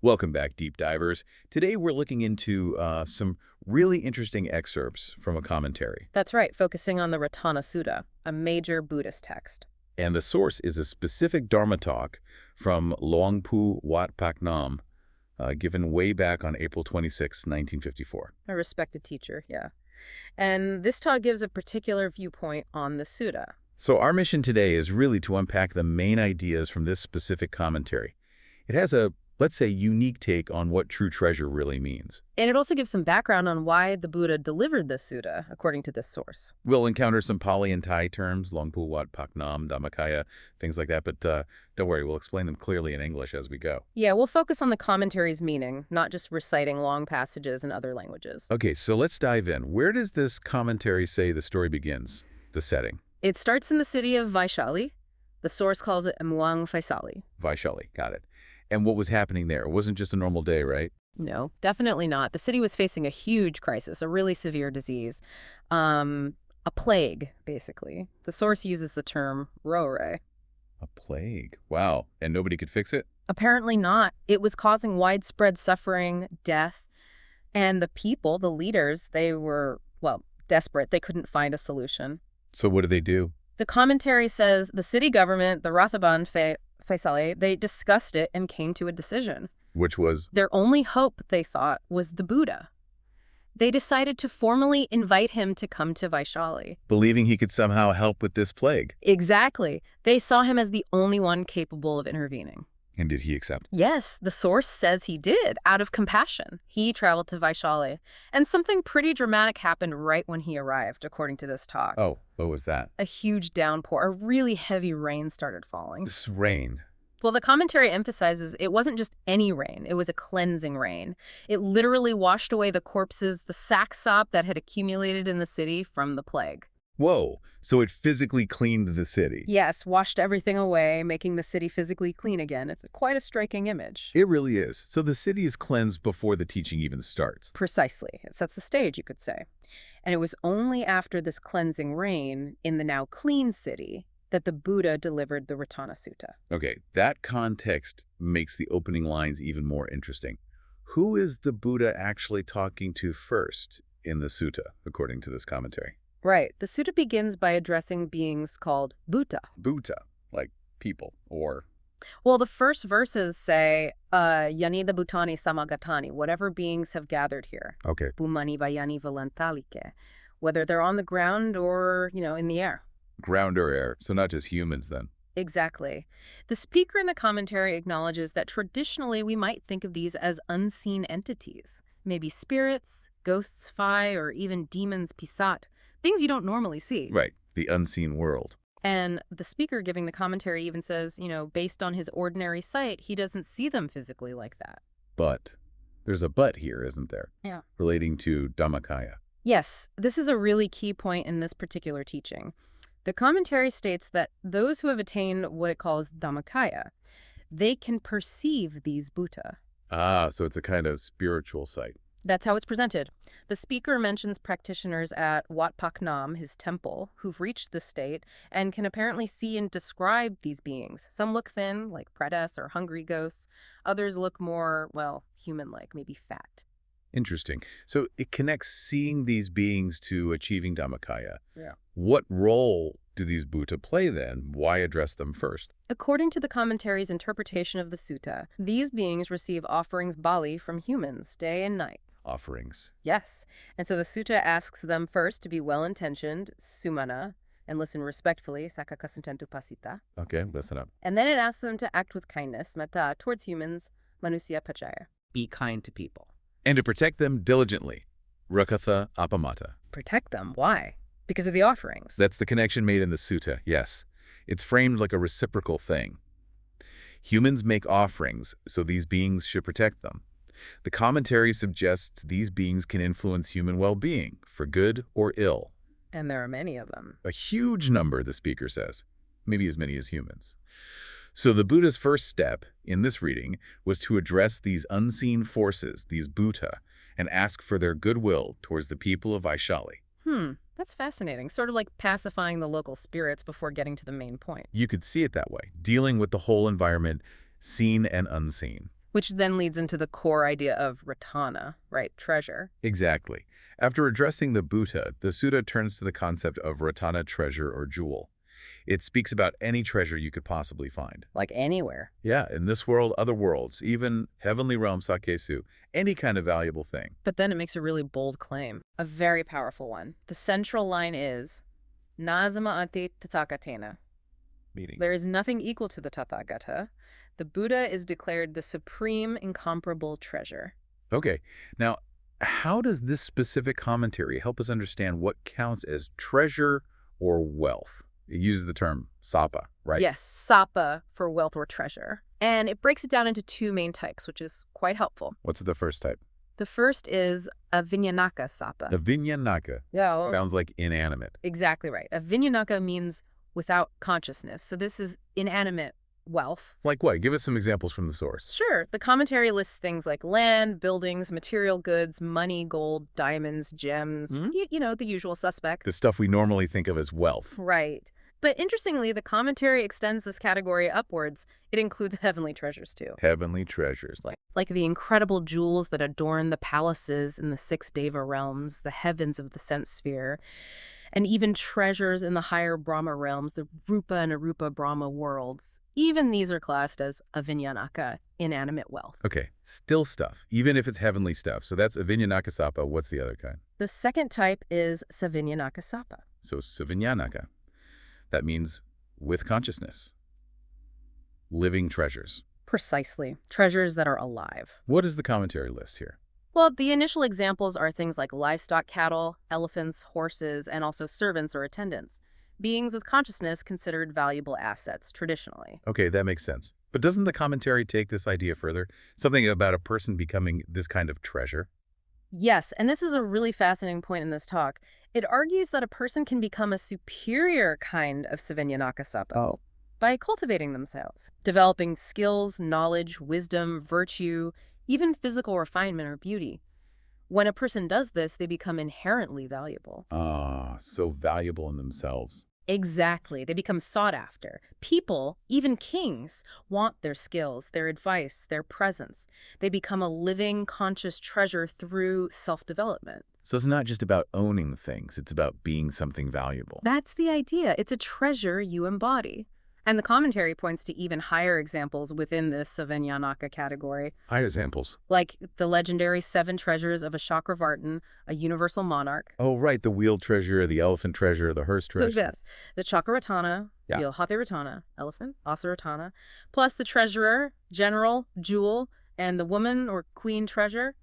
Welcome back, deep divers. Today we're looking into some really interesting excerpts from a commentary. That's right, focusing on the Rattana Sutta, a major Buddhist text. And the source is a specific Dharma talk from Luang Pu Wat Paknam, given way back on April 26, 1954. A respected teacher, yeah. And this talk gives a particular viewpoint on the sutta. So our mission today is really to unpack the main ideas from this specific commentary. It has a, let's say, unique take on what true treasure really means. And it also gives some background on why the Buddha delivered the sutta, according to this source. We'll encounter some Pali and Thai terms, Luang Pu Wat Paknam, Dhammakaya, things like that, but don't worry, we'll explain them clearly in English as we go. Yeah, we'll focus on the commentary's meaning, not just reciting long passages in other languages. Okay, so let's dive in. Where does this commentary say the story begins, the setting? It starts in the city of Vaishali. The source calls it Muang Faisali. Vaishali, got it. And what was happening there? It wasn't just a normal day, right? No, definitely not. The city was facing a huge crisis, a really severe disease. A plague, basically. The source uses the term rore. A plague. Wow. And nobody could fix it? Apparently not. It was causing widespread suffering, death, and the people, the leaders, they were, well, desperate. They couldn't find a solution. So what did they do? The commentary says the city government, the Rattana Faisali, they discussed it and came to a decision. Which was? Their only hope, they thought, was the Buddha. They decided to formally invite him to come to Vaishali. Believing he could somehow help with this plague. Exactly. They saw him as the only one capable of intervening. And did he accept? Yes, the source says he did, out of compassion. He traveled to Vaishali, and something pretty dramatic happened right when he arrived, according to this talk. Oh, what was that? A huge downpour, a really heavy rain started falling. This rain. Well, the commentary emphasizes it wasn't just any rain, it was a cleansing rain. It literally washed away the corpses, the sack sop that had accumulated in the city from the plague. Whoa, so it physically cleaned the city. Yes, washed everything away, making the city physically clean again. It's quite a striking image. It really is. So the city is cleansed before the teaching even starts. Precisely. It sets the stage, you could say. And it was only after this cleansing rain in the now clean city that the Buddha delivered the Rattana Sutta. Okay, that context makes the opening lines even more interesting. Who is the Buddha actually talking to first in the sutta, according to this commentary? Right. The sutta begins by addressing beings called Bhuta. Bhuta, like people, or... Well, the first verses say, Yanida Bhutani Samagatani, whatever beings have gathered here. Okay. Bhumani Vayani Valantalike, whether they're on the ground or, in the air. Ground or air, so not just humans then. Exactly. The speaker in the commentary acknowledges that traditionally we might think of these as unseen entities, maybe spirits, ghosts, fae, or even demons, pisat, things you don't normally see. Right, the unseen world. And the speaker giving the commentary even says, based on his ordinary sight, he doesn't see them physically like that. But there's a but here, isn't there? Yeah. Relating to Dhammakaya. Yes, this is a really key point in this particular teaching. The commentary states that those who have attained what it calls Dhammakaya, they can perceive these Bhuta. Ah, so it's a kind of spiritual sight. That's how it's presented. The speaker mentions practitioners at Wat Paknam, his temple, who've reached this state and can apparently see and describe these beings. Some look thin, like pretas or hungry ghosts. Others look more, human-like, maybe fat. Interesting. So it connects seeing these beings to achieving Dhammakaya. Yeah. What role do these Bhuta play then? Why address them first? According to the commentary's interpretation of the sutta, these beings receive offerings bali from humans day and night. Offerings. Yes. And so the sutta asks them first to be well-intentioned, sumana, and listen respectfully, sakakasuntentu pasita. Okay, listen up. And then it asks them to act with kindness, metta, towards humans, manusya pachaya. Be kind to people. And to protect them diligently. Rakatha apamata. Protect them. Why? Because of the offerings. That's the connection made in the sutta, yes. It's framed like a reciprocal thing. Humans make offerings, so these beings should protect them. The commentary suggests these beings can influence human well-being, for good or ill. And there are many of them. A huge number, the speaker says. Maybe as many as humans. So the Buddha's first step in this reading was to address these unseen forces, these Bhuta, and ask for their goodwill towards the people of Vaishali. That's fascinating. Sort of like pacifying the local spirits before getting to the main point. You could see it that way, dealing with the whole environment, seen and unseen. Which then leads into the core idea of Rattana, right? Treasure. Exactly. After addressing the Buddha, the sutta turns to the concept of Rattana, treasure or jewel. It speaks about any treasure you could possibly find. Like anywhere. Yeah, in this world, other worlds, even heavenly realm sakesu, any kind of valuable thing. But then it makes a really bold claim, a very powerful one. The central line is, Nazama ati tathāgatena. Meaning? There is nothing equal to the Tathagata. The Buddha is declared the supreme, incomparable treasure. Okay, now, how does this specific commentary help us understand what counts as treasure or wealth? It uses the term sapa, right? Yes, sapa for wealth or treasure. And it breaks it down into two main types, which is quite helpful. What's the first type? The first is aviyana sapa. Aviyana. Yeah. Sounds like inanimate. Exactly right. Aviyana means without consciousness. So this is inanimate wealth. Like what? Give us some examples from the source. Sure. The commentary lists things like land, buildings, material goods, money, gold, diamonds, gems, you know, the usual suspect. The stuff we normally think of as wealth. Right. But interestingly, the commentary extends this category upwards. It includes heavenly treasures, too. Heavenly treasures. Like the incredible jewels that adorn the palaces in the 6 Deva realms, the heavens of the sense sphere, and even treasures in the higher Brahma realms, the Rupa and Arupa Brahma worlds. Even these are classed as avinyanaka, inanimate wealth. Okay, still stuff, even if it's heavenly stuff. So that's avinyanaka sapa. What's the other kind? The second type is savvyana-ratana sapa. So savvyana-ratana. That means with consciousness. Living treasures. Precisely. Treasures that are alive. What is the commentary list here? Well, the initial examples are things like livestock cattle, elephants, horses, and also servants or attendants. Beings with consciousness considered valuable assets traditionally. Okay, that makes sense. But doesn't the commentary take this idea further? Something about a person becoming this kind of treasure? Yes, and this is a really fascinating point in this talk. It argues that a person can become a superior kind of savvyana-ratana sapa by cultivating themselves, developing skills, knowledge, wisdom, virtue, even physical refinement or beauty. When a person does this, they become inherently valuable. Ah, so valuable in themselves. Exactly. They become sought after. People, even kings, want their skills, their advice, their presence. They become a living, conscious treasure through self-development. So it's not just about owning things, it's about being something valuable. That's the idea. It's a treasure you embody. And the commentary points to even higher examples within this savvyana category. Higher examples? Like the legendary 7 treasures of a Chakravartin, a universal monarch. Oh, right, the wheel treasure, the elephant treasure, the hearse treasure. Yes, the Chakravartana, the Ilhatha-ratana, elephant, asserts, plus the treasurer, general, jewel, and the woman or queen treasure,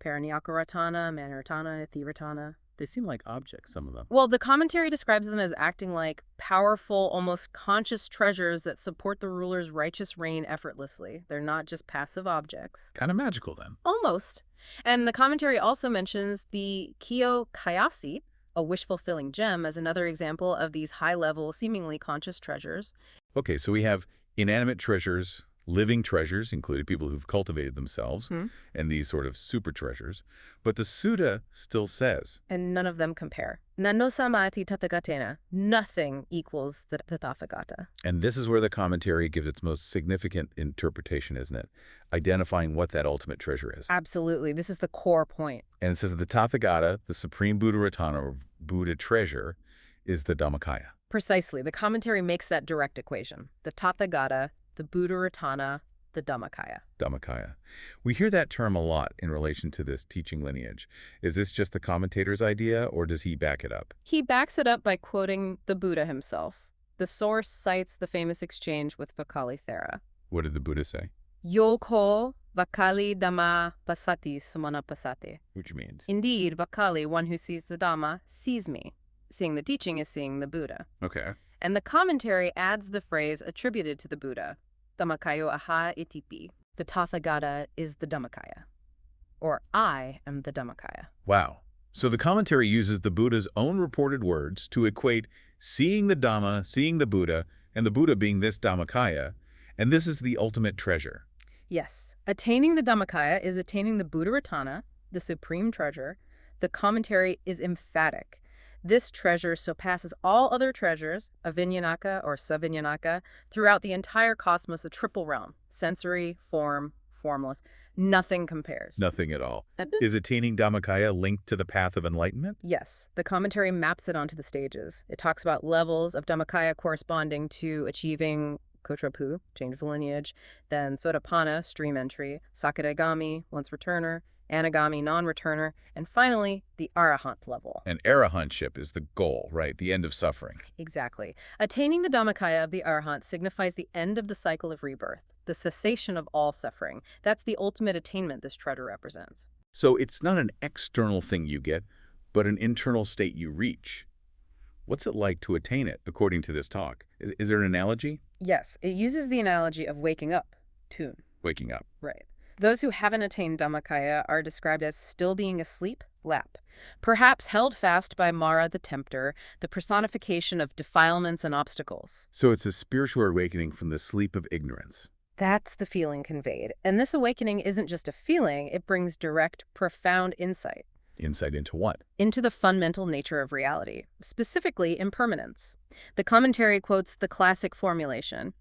Paranyaka-ratana, Manaratana, Ithi-ratana. They seem like objects, some of them. Well, the commentary describes them as acting like powerful, almost conscious treasures that support the ruler's righteous reign effortlessly. They're not just passive objects. Kind of magical, then. Almost. And the commentary also mentions the Kyo Kayasi, a wish-fulfilling gem, as another example of these high-level, seemingly conscious treasures. Okay, so we have inanimate treasures, living treasures, including people who've cultivated themselves, and these sort of super treasures. But the sutta still says, and none of them compare. Nano samati tathagatena. Nothing equals the Tathagata. And this is where the commentary gives its most significant interpretation, isn't it? Identifying what that ultimate treasure is. Absolutely. This is the core point. And it says that the Tathagata, the supreme Buddha-ratana, or Buddha treasure, is the Dhammakaya. Precisely. The commentary makes that direct equation. The Tathagata, the Buddha-ratana, the Dhammakaya. Dhammakaya. We hear that term a lot in relation to this teaching lineage. Is this just the commentator's idea, or does he back it up? He backs it up by quoting the Buddha himself. The source cites the famous exchange with Vakali Thera. What did the Buddha say? Yoko Vakali Dhamma Pasati Sumana Pasate. Which means? Indeed, Vakali, one who sees the Dhamma, sees me. Seeing the teaching is seeing the Buddha. Okay. And the commentary adds the phrase attributed to the Buddha, Dhammakaya aha itipi. The Tathagata is the Dhammakaya. Or I am the Dhammakaya. Wow. So the commentary uses the Buddha's own reported words to equate seeing the Dhamma, seeing the Buddha, and the Buddha being this Dhammakaya, and this is the ultimate treasure. Yes. Attaining the Dhammakaya is attaining the Buddha-ratana, the supreme treasure. The commentary is emphatic. This treasure surpasses all other treasures, avinyanaka or savvinyanaka, throughout the entire cosmos, a triple realm, sensory, form, formless. Nothing compares. Nothing at all. Is attaining Dhammakaya linked to the path of enlightenment? Yes, the commentary maps it onto the stages. It talks about levels of Dhammakaya corresponding to achieving Kotrapu, change of lineage, then Sotapanna, stream entry, Sakadagami, once returner, Anagami, non-returner, and finally, the Arahant level. And arahantship is the goal, right? The end of suffering. Exactly. Attaining the Dhammakaya of the Arahant signifies the end of the cycle of rebirth, the cessation of all suffering. That's the ultimate attainment this treasure represents. So it's not an external thing you get, but an internal state you reach. What's it like to attain it, according to this talk? Is there an analogy? Yes, it uses the analogy of waking up, tune. Waking up. Right. Those who haven't attained Dhammakaya are described as still being asleep, lap, perhaps held fast by Mara the tempter, the personification of defilements and obstacles. So it's a spiritual awakening from the sleep of ignorance. That's the feeling conveyed. And this awakening isn't just a feeling, it brings direct, profound insight. Insight into what? Into the fundamental nature of reality, specifically impermanence. The commentary quotes the classic formulation,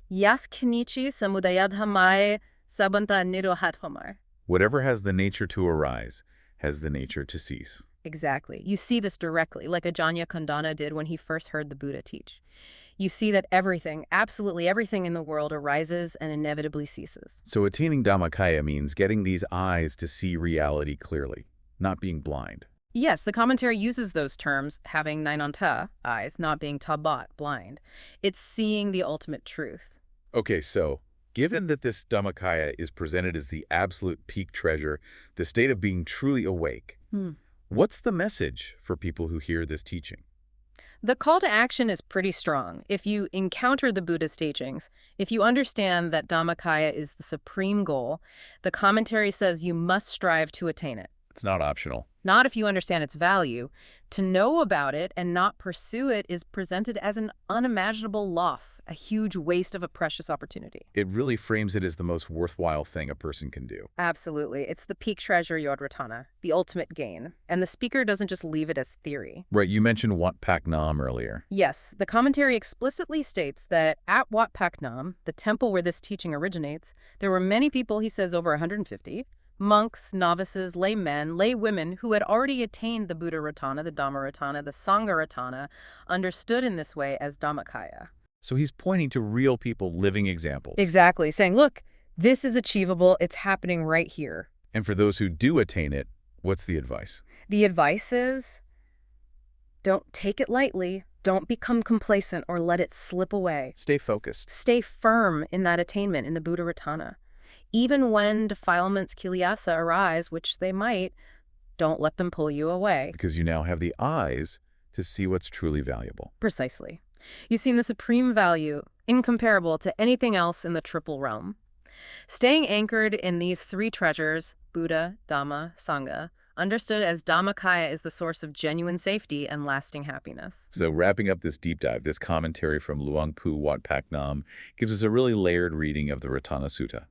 Yas kinichi samudayadhamai sabanta nirohathamar. Whatever has the nature to arise has the nature to cease. Exactly. You see this directly, like Ajahn Kandana did when he first heard the Buddha teach. You see that everything, absolutely everything in the world arises and inevitably ceases. So attaining Dhammakaya means getting these eyes to see reality clearly, not being blind. Yes, the commentary uses those terms, having nainanta, eyes, not being tabat, blind. It's seeing the ultimate truth. Okay, so given that this Dhammakaya is presented as the absolute peak treasure, the state of being truly awake, what's the message for people who hear this teaching? The call to action is pretty strong. If you encounter the Buddhist teachings, if you understand that Dhammakaya is the supreme goal, the commentary says you must strive to attain it. It's not optional. Not if you understand its value. To know about it and not pursue it is presented as an unimaginable loss, a huge waste of a precious opportunity. It really frames it as the most worthwhile thing a person can do. Absolutely. It's the peak treasure Rattana, the ultimate gain. And the speaker doesn't just leave it as theory. Right, you mentioned Wat Paknam earlier. Yes, the commentary explicitly states that at Wat Paknam, the temple where this teaching originates, there were many people, he says over 150, monks, novices, laymen, lay women who had already attained the Buddha-ratana, the Dhamma-ratana, the Sangha-ratana, understood in this way as Dhammakaya. So he's pointing to real people, living examples. Exactly, saying, look, this is achievable, it's happening right here. And for those who do attain it, what's the advice? The advice is, don't take it lightly, don't become complacent or let it slip away. Stay focused. Stay firm in that attainment in the Buddha-ratana. Even when defilements, kiliyasa, arise, which they might, don't let them pull you away. Because you now have the eyes to see what's truly valuable. Precisely. You've seen the supreme value, incomparable to anything else in the triple realm. Staying anchored in these three treasures, Buddha, Dhamma, Sangha, understood as Dhammakaya is the source of genuine safety and lasting happiness. So wrapping up this deep dive, this commentary from Luang Pu Wat Paknam gives us a really layered reading of the Rattana Sutta.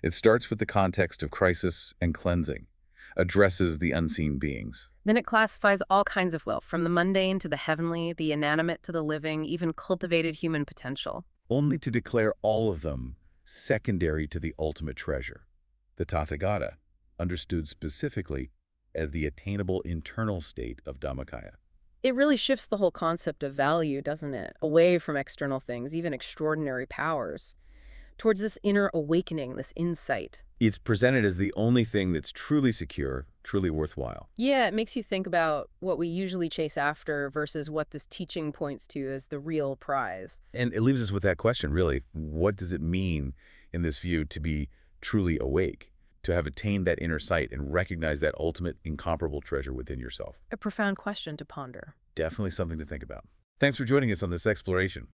It starts with the context of crisis and cleansing, addresses the unseen beings. Then it classifies all kinds of wealth, from the mundane to the heavenly, the inanimate to the living, even cultivated human potential. Only to declare all of them secondary to the ultimate treasure, the Tathagata, understood specifically as the attainable internal state of Dhammakaya. It really shifts the whole concept of value, doesn't it? Away from external things, even extraordinary powers, towards this inner awakening, this insight. It's presented as the only thing that's truly secure, truly worthwhile. Yeah, it makes you think about what we usually chase after versus what this teaching points to as the real prize. And it leaves us with that question, really. What does it mean in this view to be truly awake, to have attained that inner sight and recognize that ultimate, incomparable treasure within yourself? A profound question to ponder. Definitely something to think about. Thanks for joining us on this exploration.